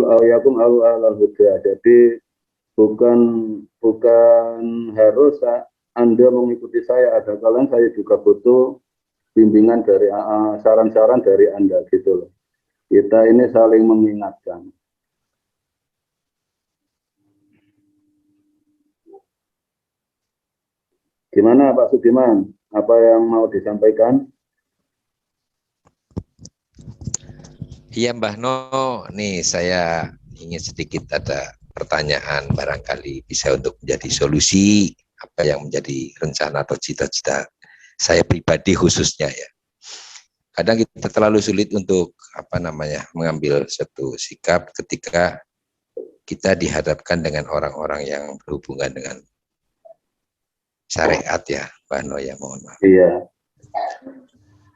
auyakum al huda. Jadi bukan harus Anda mengikuti saya, ada kalian saya juga butuh bimbingan dari saran-saran dari Anda gitu loh. Kita ini saling mengingatkan. Gimana Pak Sudiman? Apa yang mau disampaikan? Iya Mbah No, nih saya ingin sedikit ada pertanyaan, barangkali bisa untuk menjadi solusi apa yang menjadi rencana atau cita-cita saya pribadi khususnya ya. Kadang kita terlalu sulit untuk mengambil satu sikap ketika kita dihadapkan dengan orang-orang yang berhubungan dengan syariat ya, Mbak No ya, mohon maaf. Iya.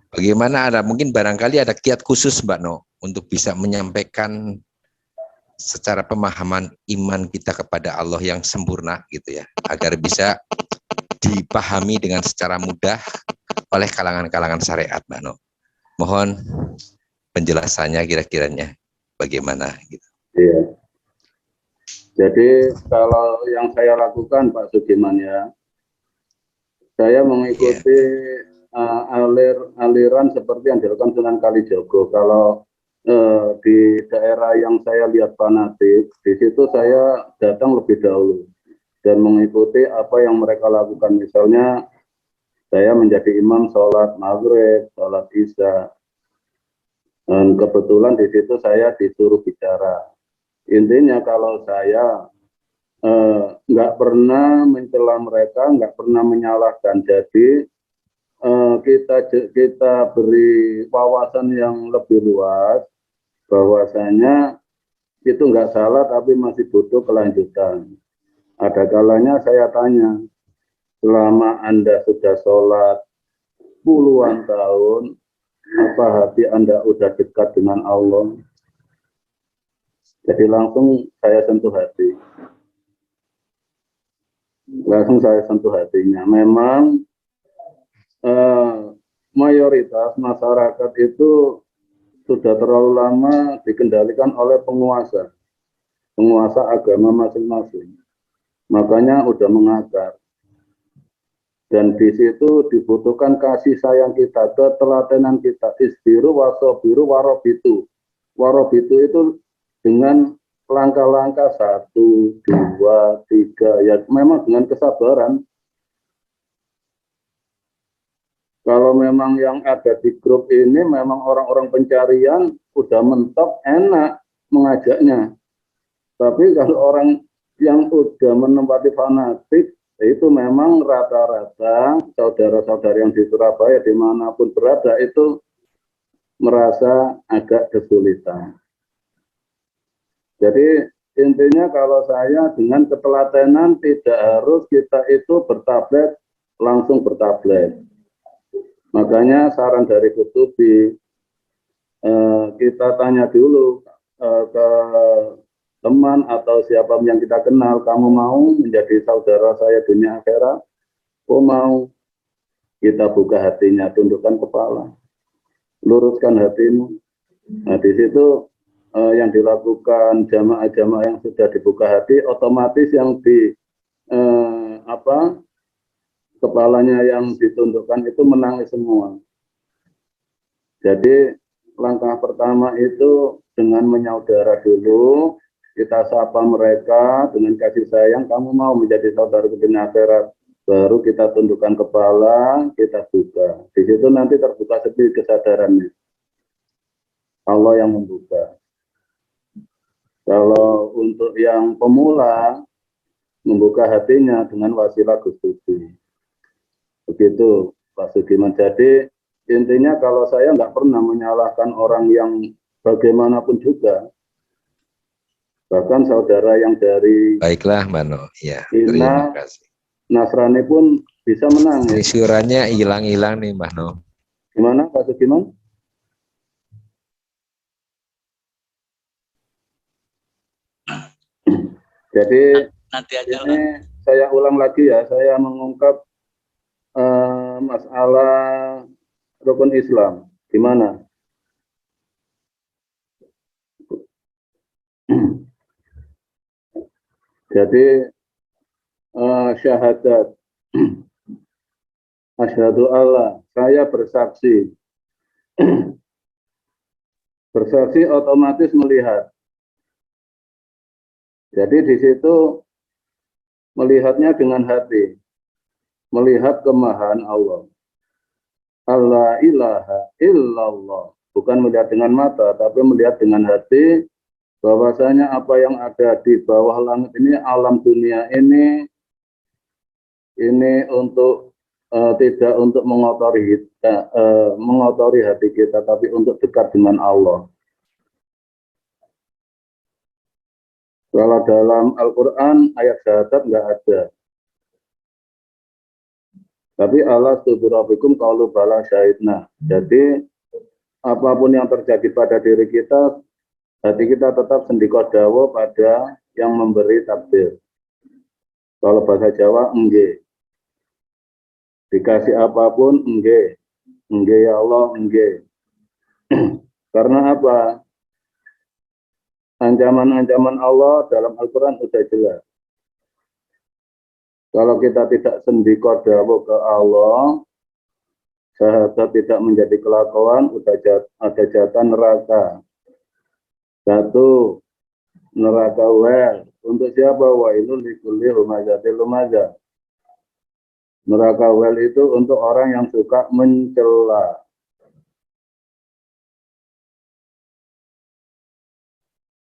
Bagaimana mungkin barangkali ada kiat khusus Mbak No untuk bisa menyampaikan secara pemahaman iman kita kepada Allah yang sempurna gitu ya, agar bisa dipahami dengan secara mudah oleh kalangan-kalangan syariat Mbak No. Mohon penjelasannya kira-kiranya bagaimana gitu. Iya. Jadi kalau yang saya lakukan Pak Sudiman ya, saya mengikuti aliran seperti yang dilakukan Sunan Kalijogo. Kalau di daerah yang saya lihat fanatik, di situ saya datang lebih dahulu dan mengikuti apa yang mereka lakukan. Misalnya saya menjadi imam sholat maghrib, sholat isya. Dan kebetulan di situ saya disuruh bicara. Intinya kalau saya nggak pernah mencela mereka, nggak pernah menyalahkan. Jadi kita beri wawasan yang lebih luas, bahwasanya itu nggak salah tapi masih butuh kelanjutan. Ada kalanya saya tanya, selama Anda sudah sholat puluhan tahun, apa hati Anda udah dekat dengan Allah? Jadi langsung saya sentuh hati. Langsung saya sentuh hatinya. Memang mayoritas masyarakat itu sudah terlalu lama dikendalikan oleh penguasa agama masing-masing. Makanya udah mengakar. Dan di situ dibutuhkan kasih sayang kita, ketelatenan kita, isbiru wasobiru warobitu. Warobitu itu dengan langkah-langkah 1, 2, 3, ya memang dengan kesabaran. Kalau memang yang ada di grup ini memang orang-orang pencarian, udah mentok, enak mengajaknya. Tapi kalau orang yang udah menempati fanatik, itu memang rata-rata saudara-saudara yang di Surabaya dimanapun berada itu merasa agak kesulitan. Jadi intinya kalau saya dengan ketelatenan tidak harus kita itu bertablet, langsung bertablet. Makanya saran dari Kutubi, kita tanya dulu ke teman atau siapa yang kita kenal, kamu mau menjadi saudara saya dunia akhirat? Oh mau. Kita buka hatinya, tundukkan kepala, luruskan hatimu. Nah di situ yang dilakukan jamaah-jamaah yang sudah dibuka hati, otomatis yang di kepalanya yang ditundukkan itu menangis semua. Jadi langkah pertama itu dengan menyaudara dulu, kita sapa mereka dengan kasih sayang, kamu mau menjadi saudara dunia akhirat, baru kita tundukkan kepala, kita buka. Di situ nanti terbuka seperti kesadarannya. Allah yang membuka. Kalau untuk yang pemula, membuka hatinya dengan wasilah Gusti. Begitu Pak Sudiman. Jadi intinya kalau saya nggak pernah menyalahkan orang yang bagaimanapun juga. Bahkan saudara yang dari Baiklah Mbak No, ya Cina, terima kasih. Nasrani pun bisa menangis. Ini suaranya hilang-hilang nih Mbak No. Gimana Pak Sudiman? Jadi nanti aja ini saya ulang lagi ya, saya mengungkap masalah rukun Islam. Gimana? Jadi syahadat asyhadu alla, saya bersaksi. Bersaksi otomatis melihat. Jadi di situ melihatnya dengan hati. Melihat kemahaan Allah. Allah ilaha illallah. Bukan melihat dengan mata, tapi melihat dengan hati. Bahwasanya apa yang ada di bawah langit ini, alam dunia ini untuk tidak untuk mengotori hati kita, tapi untuk dekat dengan Allah. Kalau dalam Al-Quran ayat syahadat nggak ada. Tapi Allah subhanahu qaulu bala syahidna. Jadi apapun yang terjadi pada diri kita, hati kita tetap sendiko dawo pada yang memberi takdir. Kalau bahasa Jawa, engge. Dikasih apapun, engge. Engge ya Allah, engge. Karena apa? Ancaman-ancaman Allah dalam Al-Quran sudah jelas. Kalau kita tidak sendiko dawo ke Allah, sahabat tidak menjadi kelakuan, ada jatah neraka. Satu, neraka wel. Untuk siapa? Wa itu likulli humazatil lumazah. Neraka wel itu untuk orang yang suka mencela.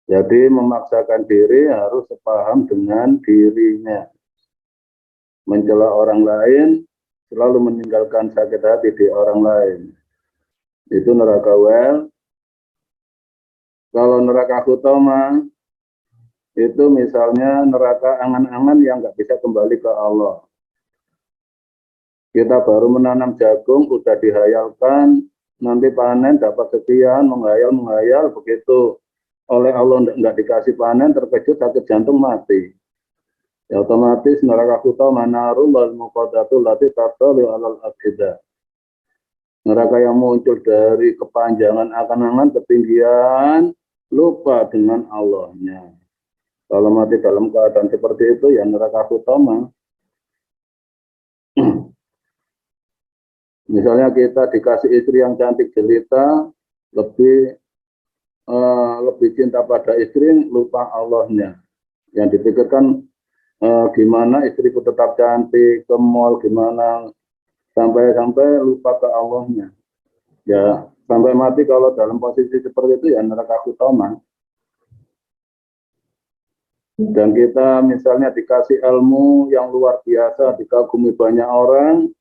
Jadi memaksakan diri harus sepaham dengan dirinya. Mencela orang lain, selalu meninggalkan sakit hati di orang lain. Itu neraka wel. Kalau neraka hutama, itu misalnya neraka angan-angan yang nggak bisa kembali ke Allah. Kita baru menanam jagung, udah dihayalkan, nanti panen dapat sekian, menghayal, begitu oleh Allah nggak dikasih panen, terkejut sakit jantung mati. Ya otomatis neraka hutama narul wal muqaddatul lati tatali alal afidah. Neraka yang muncul dari kepanjangan angan-angan, ketinggian, lupa dengan Allahnya. Kalau mati dalam keadaan seperti itu, ya neraka utama. Misalnya kita dikasih istri yang cantik jelita, lebih cinta pada istri, lupa Allahnya. Yang dipikirkan gimana istriku tetap cantik, ke mall gimana, sampai lupa ke Allahnya. Ya sampai mati kalau dalam posisi seperti itu, ya neraka utama. Dan kita misalnya dikasih ilmu yang luar biasa, dikagumi banyak orang,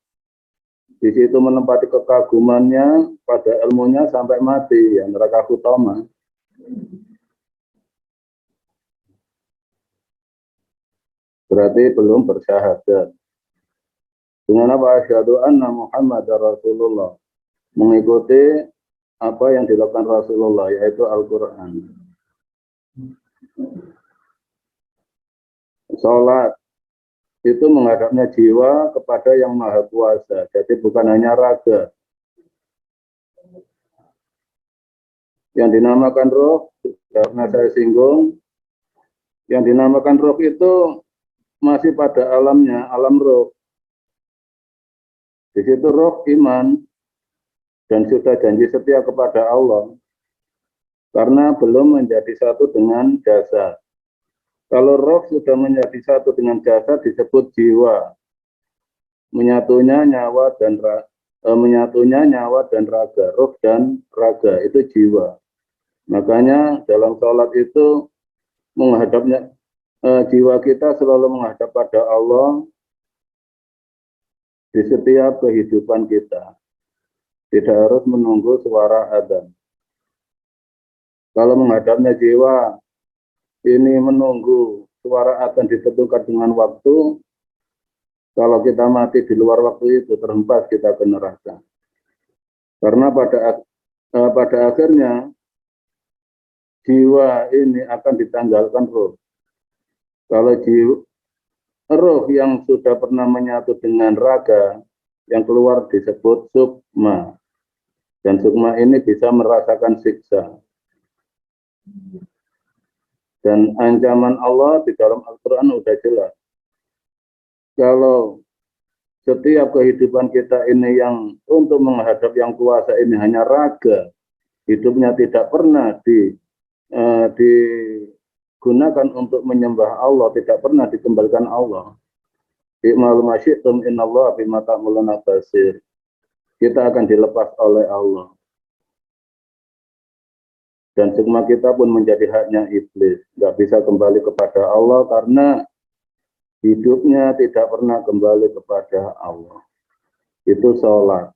di situ menempati kekagumannya pada ilmunya sampai mati, ya neraka utama. Berarti belum bersyahadat. Dengan apa? Asyhadu anna Muhammadar Rasulullah. Mengikuti apa yang dilakukan Rasulullah, yaitu Al-Quran. Salat itu menghadapnya jiwa kepada yang maha kuasa. Jadi bukan hanya raga. Yang dinamakan roh, karena saya singgung, yang dinamakan roh itu masih pada alamnya, alam roh. Di situ roh iman dan sudah janji setia kepada Allah. Karena belum menjadi satu dengan jasad. Kalau roh sudah menjadi satu dengan jasad disebut jiwa. Menyatunya nyawa dan raga, roh dan raga itu jiwa. Makanya dalam sholat itu menghadapnya jiwa kita selalu menghadap pada Allah di setiap kehidupan kita. Tidak harus menunggu suara adzan. Kalau menghadapnya jiwa ini menunggu suara adzan ditentukan dengan waktu, kalau kita mati di luar waktu itu terhempas kita ke neraka. Karena pada akhirnya jiwa ini akan ditanggalkan roh. Kalau roh yang sudah pernah menyatu dengan raga, yang keluar disebut sukma. Dan sukma ini bisa merasakan siksa. Dan ancaman Allah di dalam Al-Quran udah jelas. Kalau setiap kehidupan kita ini yang untuk menghadap yang kuasa ini hanya raga, hidupnya tidak pernah digunakan untuk menyembah Allah, tidak pernah dikembalikan Allah. I'malu ma syi'tum innallaha bima ta'maluna basir. Kita akan dilepas oleh Allah. Dan semua kita pun menjadi haknya iblis. Nggak bisa kembali kepada Allah karena hidupnya tidak pernah kembali kepada Allah. Itu sholat.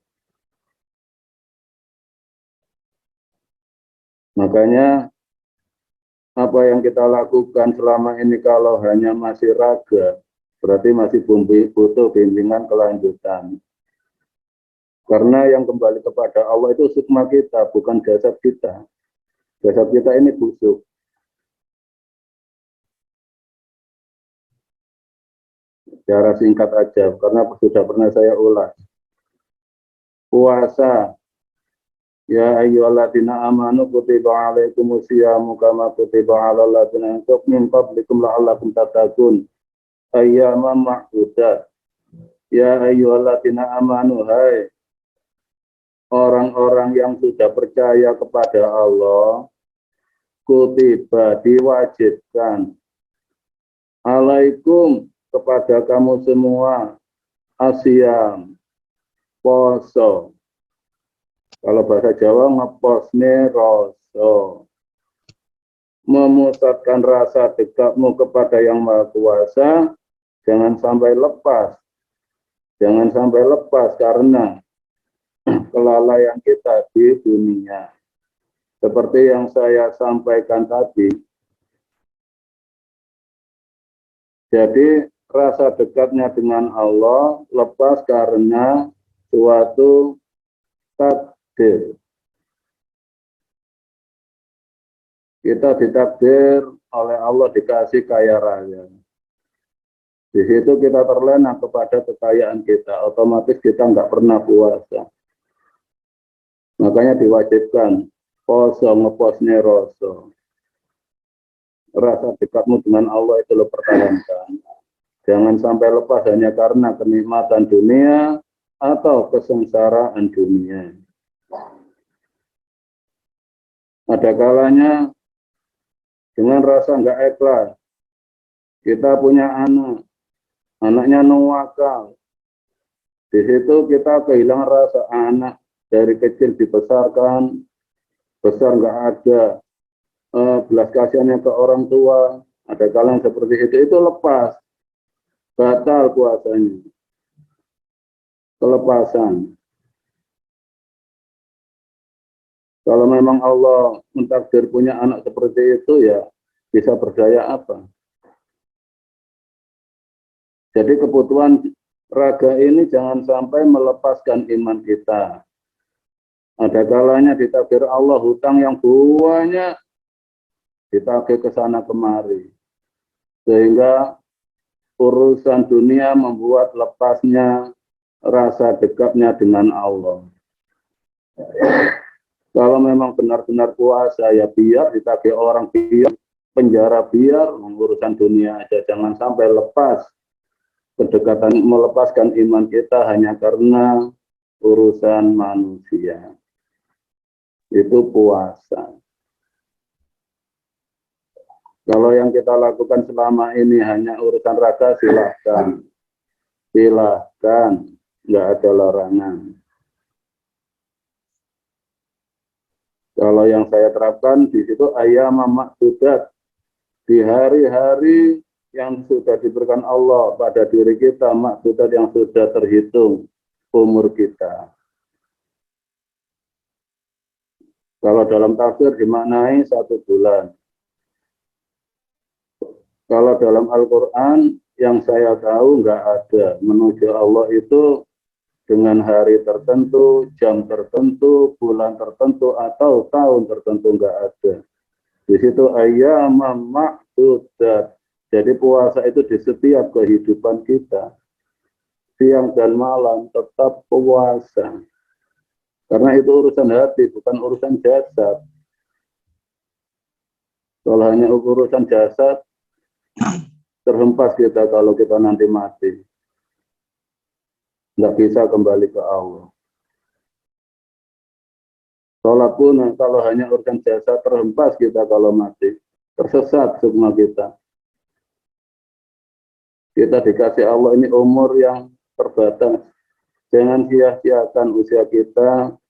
Makanya apa yang kita lakukan selama ini kalau hanya masih raga, berarti masih butuh bimbingan kelanjutan. Karena yang kembali kepada Allah itu sukma kita, bukan jasad kita. Jasad kita ini busuk. Secara singkat aja, karena sudah pernah saya ulas. Puasa. Ya ayyuhalladzina amanu kutiba alaikumusyamu kama kutiba alal ladzina min qablikum la'allakum tattaqun. Ayyaman ma'dudat. Ya ayyuhalladzina amanu, hai orang-orang yang sudah percaya kepada Allah, kutiba diwajibkan alaikum kepada kamu semua asyam poso. Kalau bahasa Jawa ngeposne roso, memusatkan rasa dekatmu kepada yang Maha Kuasa, jangan sampai lepas karena kelalaian kita di dunia. Seperti yang saya sampaikan tadi, jadi rasa dekatnya dengan Allah lepas karena suatu takdir. Kita ditakdir oleh Allah dikasih kaya raya. Di situ kita terlena kepada kekayaan kita, otomatis kita nggak pernah puasa. Makanya diwajibkan poso ngeposne roso. Rasa dekatmu dengan Allah itu lo pertahankan. Jangan sampai lepas hanya karena kenikmatan dunia atau kesengsaraan dunia. Ada kalanya dengan rasa nggak ikhlas, kita punya anaknya nuwakal. Di situ kita kehilangan rasa anak, dari kecil dibesarkan, besar nggak ada belas kasihannya ke orang tua. Ada kalanya seperti itu lepas, batal puasanya, kelepasan. Kalau memang Allah mentakdir punya anak seperti itu, ya bisa berdaya apa? Jadi kebutuhan raga ini jangan sampai melepaskan iman kita. Ada kalanya ditakdir Allah hutang yang banyak, ditagih ke sana kemari. Sehingga urusan dunia membuat lepasnya rasa dekatnya dengan Allah. Kalau memang benar-benar puasa, ya biar ditagih orang, biar penjara, biar urusan dunia aja. Jangan sampai lepas kedekatan, melepaskan iman kita hanya karena urusan manusia. Itu puasa. Kalau yang kita lakukan selama ini hanya urusan raga, silahkan. Silahkan, nggak ada larangan. Kalau yang saya terapkan di situ ayam maksudat, di hari-hari yang sudah diberikan Allah pada diri kita, maksudat yang sudah terhitung umur kita. Kalau dalam tafsir dimaknai 1 bulan. Kalau dalam Al-Quran yang saya tahu nggak ada, menuju Allah itu dengan hari tertentu, jam tertentu, bulan tertentu, atau tahun tertentu, nggak ada. Di situ ayyamam ma'dudat. Jadi puasa itu di setiap kehidupan kita. Siang dan malam tetap puasa. Karena itu urusan hati, bukan urusan jasad. Kalau hanya urusan jasad, terhempas kita kalau kita nanti mati. Nggak bisa kembali ke Allah. Sholat pun kalau hanya urusan jasad, terhempas kita kalau mati. Tersesat semua kita. Kita dikasih Allah ini umur yang terbatas. Jangan sia-siakan usia kita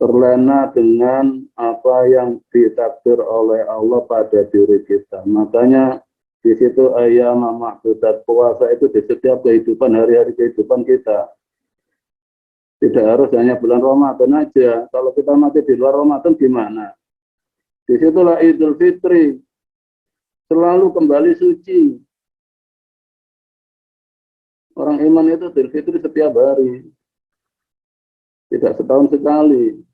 terlena dengan apa yang ditakdir oleh Allah pada diri kita. Makanya di situ ayam ma'dudat, puasa itu di setiap kehidupan, hari-hari kehidupan kita. Tidak harus hanya bulan Ramadan aja. Kalau kita mati di luar Ramadan gimana? Disitulah Idul Fitri. Selalu kembali suci. Orang iman itu Idul Fitri setiap hari. Tidak setahun sekali.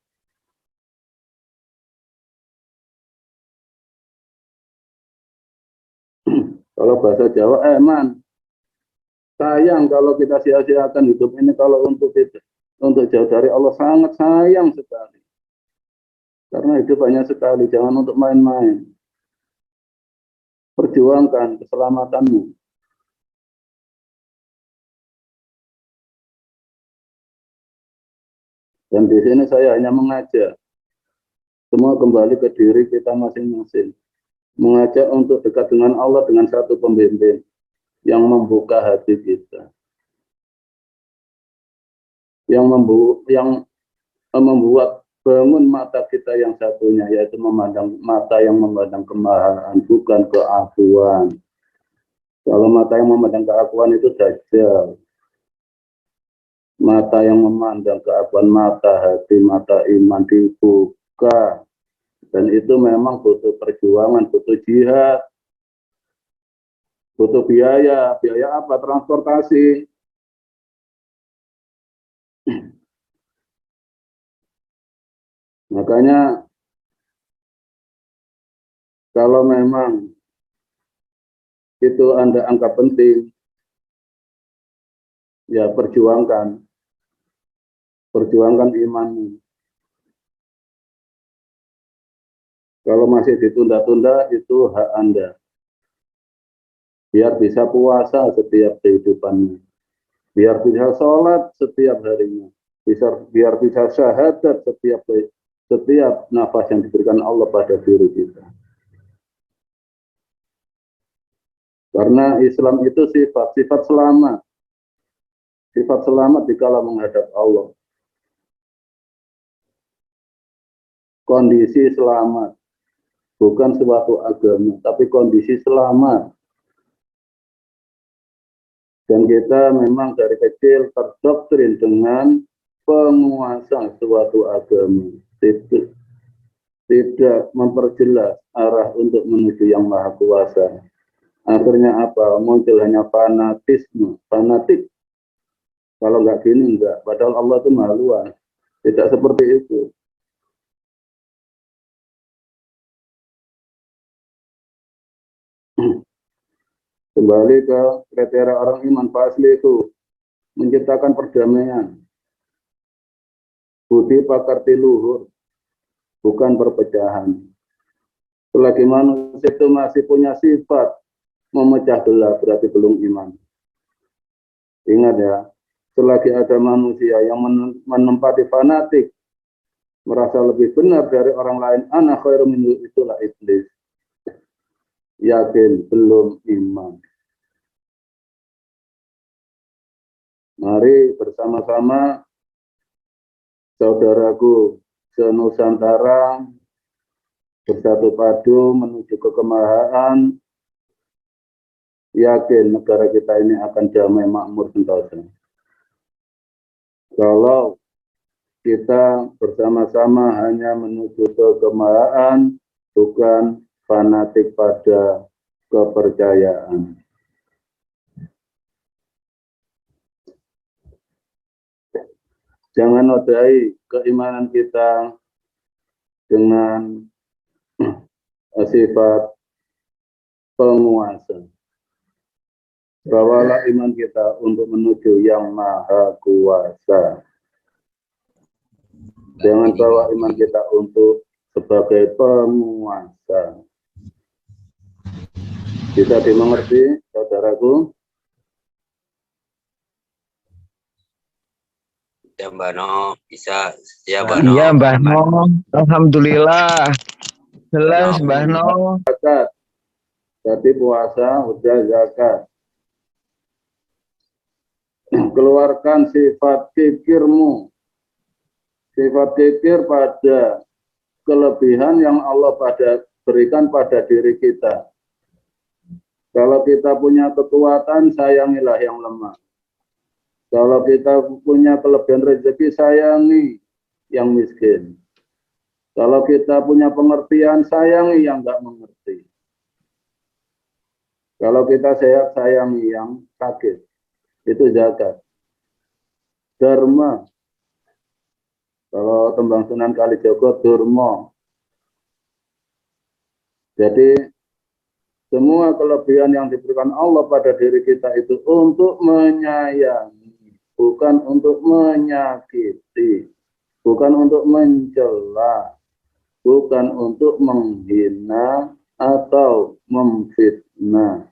Kalau bahasa Jawa, man, sayang kalau kita sia-siakan hidup ini kalau untuk jauh dari Allah, sangat sayang sekali. Karena hidup hanya sekali, jangan untuk main-main. Perjuangkan keselamatanmu. Dan di sini saya hanya mengajak semua kembali ke diri kita masing-masing. Mengajak untuk dekat dengan Allah dengan satu pembimbing yang membuka hati kita. Yang membuat bangun mata kita yang satunya, yaitu mata yang memandang kemarahan, bukan keakuan. Kalau mata yang memandang keakuan itu dajjal. Mata yang memandang keakuan, mata hati, mata iman dibuka. Dan itu memang butuh perjuangan, butuh jihad, butuh biaya. Biaya apa? Transportasi. Makanya kalau memang itu Anda anggap penting, ya perjuangkan imanmu. Kalau masih ditunda-tunda, itu hak Anda. Biar bisa puasa setiap kehidupannya. Biar bisa sholat setiap harinya. Biar bisa syahadat setiap nafas yang diberikan Allah pada diri kita. Karena Islam itu sifat selamat. Sifat selamat dikala menghadap Allah. Kondisi selamat. Bukan suatu agama, tapi kondisi selamat. Dan kita memang dari kecil terdoktrin dengan penguasa suatu agama. Tidak memperjelas arah untuk menuju yang maha kuasa. Akhirnya apa? Muncul hanya fanatisme, fanatik. Kalau nggak gini, enggak. Padahal Allah itu maha luas. Tidak seperti itu. Kembali ke kriteria orang iman fasli itu menciptakan perdamaian, budi pakarti luhur, bukan perpecahan. Selagi manusia itu masih punya sifat memecah belah, berarti belum iman. Ingat ya, selagi ada manusia yang menempati fanatik, merasa lebih benar dari orang lain, ana khairu minhu, itulah iblis. Yakin belum iman. Mari bersama-sama saudaraku senusantara bersatu padu menuju kekemahaan. Yakin negara kita ini akan damai, makmur, sentosa. Kalau kita bersama-sama hanya menuju kekemahaan, bukan fanatik pada kepercayaan. Jangan nodai keimanan kita dengan sifat penguasa. Bawalah iman kita untuk menuju yang maha kuasa. Jangan bawa iman kita untuk sebagai penguasa. Bisa dimengerti, saudaraku? Ya Mbak No, bisa. Ya Mbak No. Iya Mbah No, alhamdulillah jelas Mbah No. Zakat. Jadi puasa udah zakat. Keluarkan sifat kikirmu. Sifat kikir pada kelebihan yang Allah berikan pada diri kita. Kalau kita punya kekuatan, sayangilah yang lemah. Kalau kita punya kelebihan rezeki, sayangi yang miskin. Kalau kita punya pengertian, sayangi yang nggak mengerti. Kalau kita sehat, sayangi yang sakit. Itu zakat. Dharma. Kalau tembang Sunan Kalijaga, dharma. Jadi, semua kelebihan yang diberikan Allah pada diri kita itu untuk menyayangi, bukan untuk menyakiti, bukan untuk mencela, bukan untuk menghina atau memfitnah.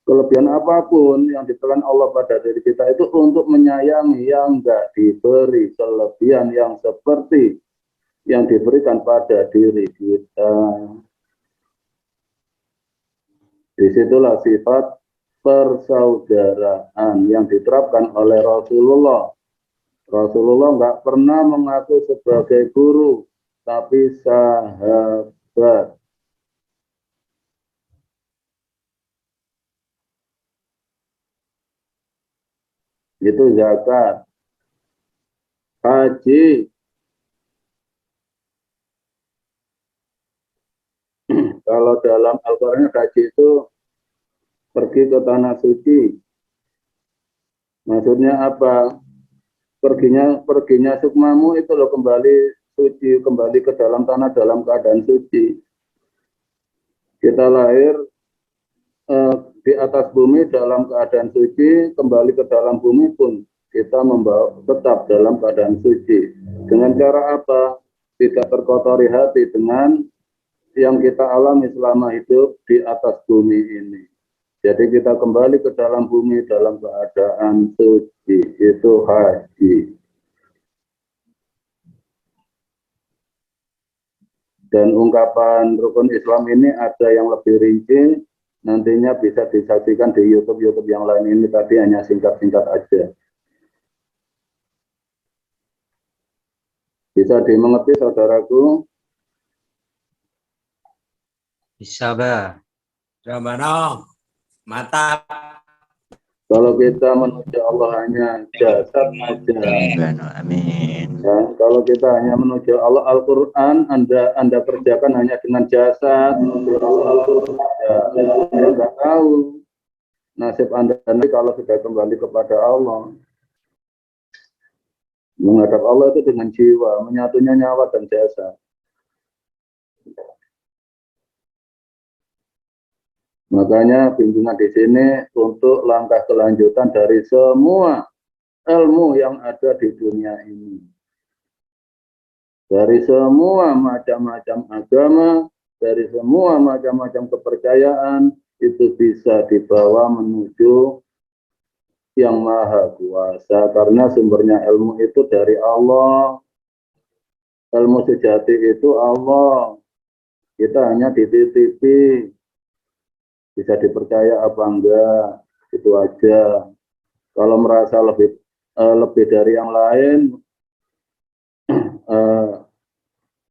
Kelebihan apapun yang diberikan Allah pada diri kita itu untuk menyayangi yang enggak diberi kelebihan yang seperti yang diberikan pada diri kita. Disitulah sifat persaudaraan yang diterapkan oleh Rasulullah. Rasulullah nggak pernah mengaku sebagai guru, tapi sahabat. Itu zakat. Haji. Kalau dalam Al-Quran haji itu pergi ke tanah suci. Maksudnya apa? Perginya sukmamu itu loh kembali suci, kembali ke dalam tanah dalam keadaan suci. Kita lahir di atas bumi dalam keadaan suci, kembali ke dalam bumi pun kita membawa tetap dalam keadaan suci. Dengan cara apa? Tidak terkotori hati dengan yang kita alami selama hidup di atas bumi ini. Jadi kita kembali ke dalam bumi dalam keadaan suci. Itu haji. Dan ungkapan rukun Islam ini ada yang lebih rinci. Nantinya bisa disaksikan di YouTube yang lain. Ini tadi hanya singkat-singkat aja. Bisa dimengerti saudaraku? Bisa Mbak. Ya Mbak No. Mantap. Kalau kita menuju Allah hanya jasad saja. Amin. Ya, kalau kita hanya menuju Allah, Al-Quran Anda kerjakan hanya dengan jasad, menuju Allah, Al-Quran ya nggak tahu nasib Anda nanti kalau sudah kembali kepada Allah. Menghadap Allah itu dengan jiwa, menyatunya nyawa dan jasad. Makanya bimbingan di sini untuk langkah kelanjutan dari semua ilmu yang ada di dunia ini. Dari semua macam-macam agama, dari semua macam-macam kepercayaan, itu bisa dibawa menuju yang maha kuasa. Karena sumbernya ilmu itu dari Allah. Ilmu sejati itu Allah. Kita hanya dititipi. Bisa dipercaya apa enggak, itu aja. Kalau merasa lebih dari yang lain,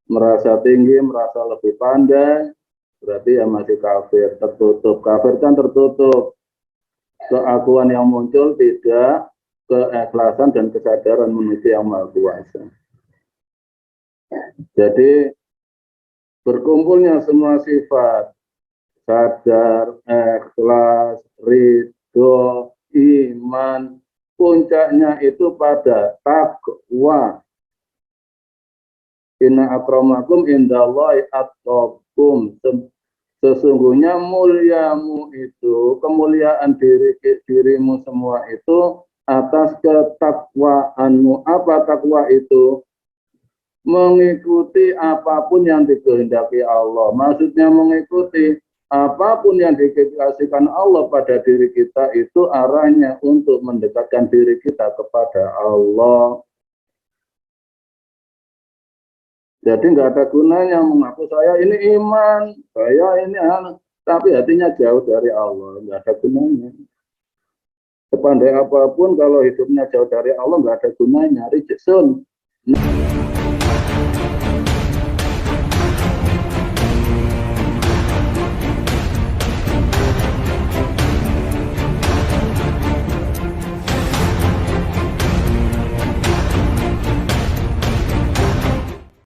merasa tinggi, merasa lebih pandai, berarti ya masih kafir, tertutup. Kafir kan tertutup. Keakuan yang muncul tidak keikhlasan dan kesadaran menuju yang maha kuasa. Jadi berkumpulnya semua sifat sadar, ikhlas, ridho, iman, puncaknya itu pada takwa. Inna akramakum indallahi atqakum. Sesungguhnya muliamu itu, kemuliaan dirimu semua itu atas ketakwaanmu. Apa takwa itu? Mengikuti apapun yang dikehendaki Allah. Maksudnya mengikuti apapun yang dikasihkan Allah pada diri kita itu arahnya untuk mendekatkan diri kita kepada Allah. Jadi nggak ada gunanya mengaku saya ini iman, saya ini anak, tapi hatinya jauh dari Allah, nggak ada gunanya. Sepandai apapun kalau hidupnya jauh dari Allah nggak ada gunanya, rijsun.